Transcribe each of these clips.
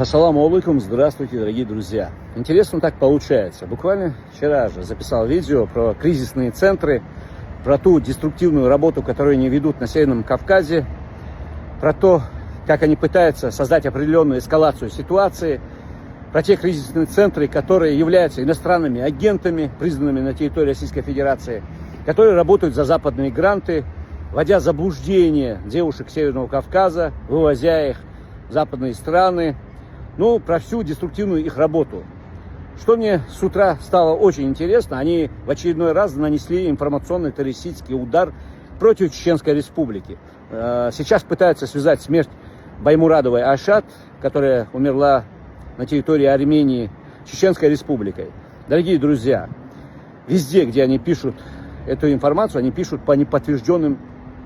Ассаламу алейкум, здравствуйте, дорогие друзья. Интересно так получается. Буквально вчера же записал видео про кризисные центры, про ту деструктивную работу, которую они ведут на Северном Кавказе, про то, как они пытаются создать определенную эскалацию ситуации, про те кризисные центры, которые являются иностранными агентами, признанными на территории Российской Федерации, которые работают за западные гранты, вводя в заблуждение девушек Северного Кавказа, вывозя их в западные страны, про всю деструктивную их работу. Что мне с утра стало очень интересно, они в очередной раз нанесли информационный террористический удар против Чеченской Республики. Сейчас пытаются связать смерть Баймурадовой Ашат, которая умерла на территории Армении, с Чеченской Республикой. Дорогие друзья, везде, где они пишут эту информацию, они пишут по неподтвержденным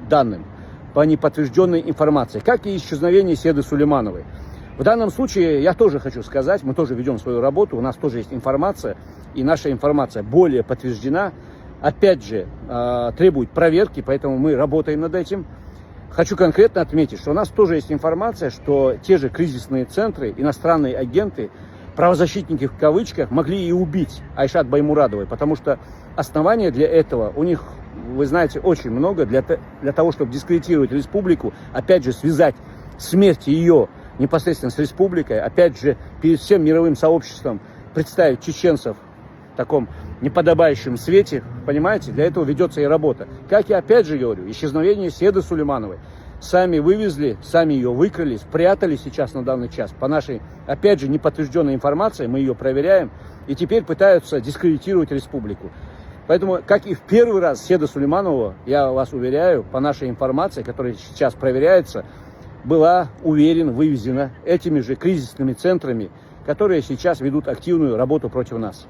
данным, по неподтвержденной информации, как и исчезновение Седы Сулеймановой. В данном случае я тоже хочу сказать, мы тоже ведем свою работу, у нас тоже есть информация, и наша информация более подтверждена, опять же, требует проверки, поэтому мы работаем над этим. Хочу конкретно отметить, что у нас тоже есть информация, что те же кризисные центры, иностранные агенты, правозащитники в кавычках, могли и убить Айшат Баймурадовой, потому что основания для этого у них, вы знаете, очень много, для того, чтобы дискредитировать республику, опять же, связать смерть ее непосредственно с республикой, опять же, перед всем мировым сообществом представить чеченцев в таком неподобающем свете, понимаете, для этого ведется и работа. Как я опять же говорю, исчезновение Седы Сулеймановой сами вывезли, сами ее выкрали, спрятали сейчас на данный час. По нашей, опять же, неподтвержденной информации, мы ее проверяем, и теперь пытаются дискредитировать республику. Поэтому, как и в первый раз, Седа Сулейманова, я вас уверяю, по нашей информации, которая сейчас проверяется, была, уверен, вывезена этими же кризисными центрами, которые сейчас ведут активную работу против нас.